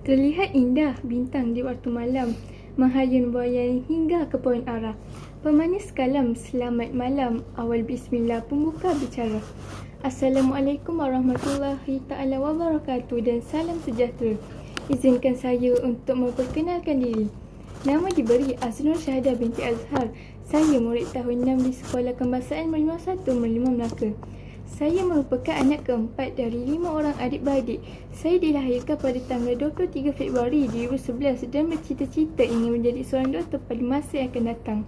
Terlihat indah bintang di waktu malam, menghayun buayan hingga ke pohon ara. Pemanis kalam, selamat malam, awal bismillah pembuka bicara. Assalamualaikum warahmatullahi ta'ala wabarakatuh dan salam sejahtera. Izinkan saya untuk memperkenalkan diri. Nama diberi Aznur Syahadah binti Azhar. Saya murid tahun 6 di Sekolah Kembasaan 51 Merlimau Melaka. Saya merupakan anak keempat dari 5 orang adik-beradik. Saya dilahirkan pada tanggal 23 Februari 2011 dan bercita-cita ingin menjadi seorang doktor pada masa yang akan datang.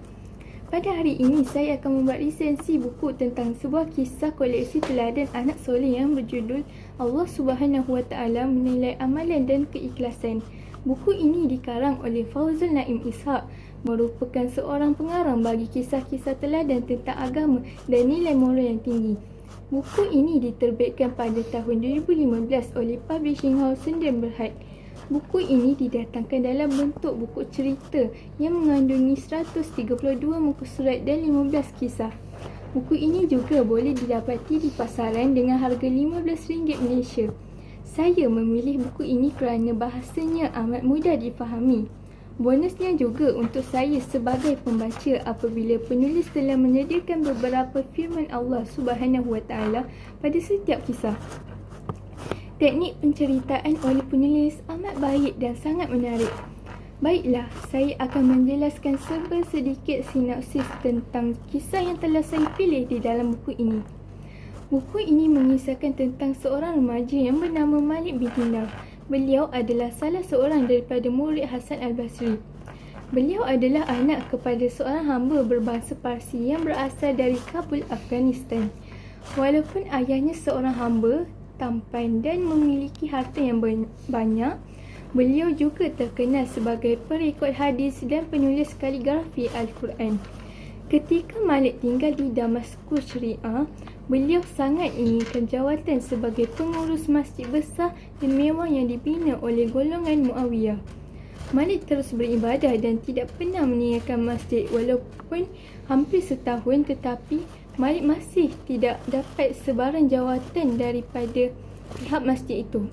Pada hari ini, saya akan membuat resensi buku tentang sebuah kisah koleksi teladan anak soleh yang berjudul Allah Subhanahu Wa Taala Menilai Amalan dan Keikhlasan. Buku ini dikarang oleh Fauzul Naim Ishaq, merupakan seorang pengarang bagi kisah-kisah teladan tentang agama dan nilai moral yang tinggi. Buku ini diterbitkan pada tahun 2015 oleh Publishing House Sdn Bhd. Buku ini didatangkan dalam bentuk buku cerita yang mengandungi 132 muka surat dan 15 kisah. Buku ini juga boleh didapati di pasaran dengan harga RM15 Malaysia. Saya memilih buku ini kerana bahasanya amat mudah difahami. Bonusnya juga untuk saya sebagai pembaca apabila penulis telah menyediakan beberapa firman Allah Subhanahu Wa Taala pada setiap kisah. Teknik penceritaan oleh penulis amat baik dan sangat menarik. Baiklah, saya akan menjelaskan sedikit sinopsis tentang kisah yang telah saya pilih di dalam buku ini. Buku ini mengisahkan tentang seorang remaja yang bernama Malik bin Dinar. Beliau adalah salah seorang daripada murid Hasan Al-Basri. Beliau adalah anak kepada seorang hamba berbangsa Parsi yang berasal dari Kabul, Afghanistan. Walaupun ayahnya seorang hamba, tampan dan memiliki harta yang banyak, beliau juga terkenal sebagai perekod hadis dan penulis kaligrafi Al-Quran. Ketika Malik tinggal di Damaskus Syariah, beliau sangat inginkan jawatan sebagai pengurus masjid besar dan mewah yang dibina oleh golongan Muawiyah. Malik terus beribadah dan tidak pernah meninggalkan masjid walaupun hampir setahun, tetapi Malik masih tidak dapat sebarang jawatan daripada pihak masjid itu.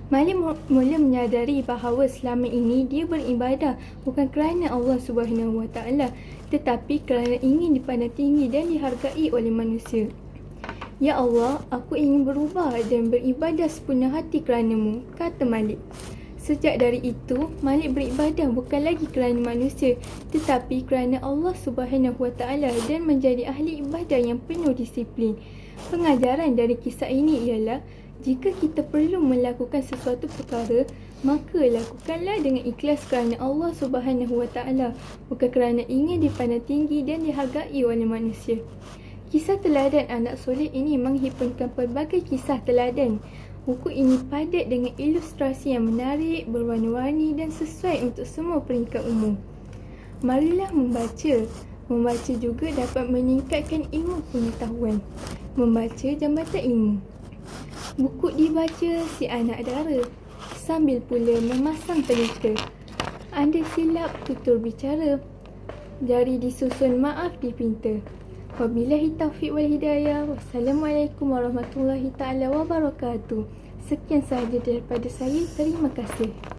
Malik mula menyadari bahawa selama ini dia beribadah bukan kerana Allah Subhanahu Wa Taala, tetapi kerana ingin dipandang tinggi dan dihargai oleh manusia. Ya Allah, aku ingin berubah dan beribadah sepenuh hati kerana-Mu, kata Malik. Sejak dari itu, Malik beribadah bukan lagi kerana manusia, tetapi kerana Allah Subhanahu Wa Taala dan menjadi ahli ibadah yang penuh disiplin. Pengajaran dari kisah ini ialah, jika kita perlu melakukan sesuatu perkara, maka lakukanlah dengan ikhlas kerana Allah Subhanahu Wa Taala, bukan kerana ingin dipandang tinggi dan dihargai oleh manusia. Kisah teladan anak soleh ini menghimpunkan pelbagai kisah teladan. Buku ini padat dengan ilustrasi yang menarik, berwarna-warni dan sesuai untuk semua peringkat umur. Marilah membaca. Membaca juga dapat meningkatkan ilmu pengetahuan. Membaca jambatan ilmu. Buku dibaca si anak dara, sambil pula memasang pelita. Anda silap tutur bicara, jari disusun maaf dipinta. Wabillahi taufiq wal hidayah. Wassalamualaikum warahmatullahi ta'ala wabarakatuh. Sekian sahaja daripada saya. Terima kasih.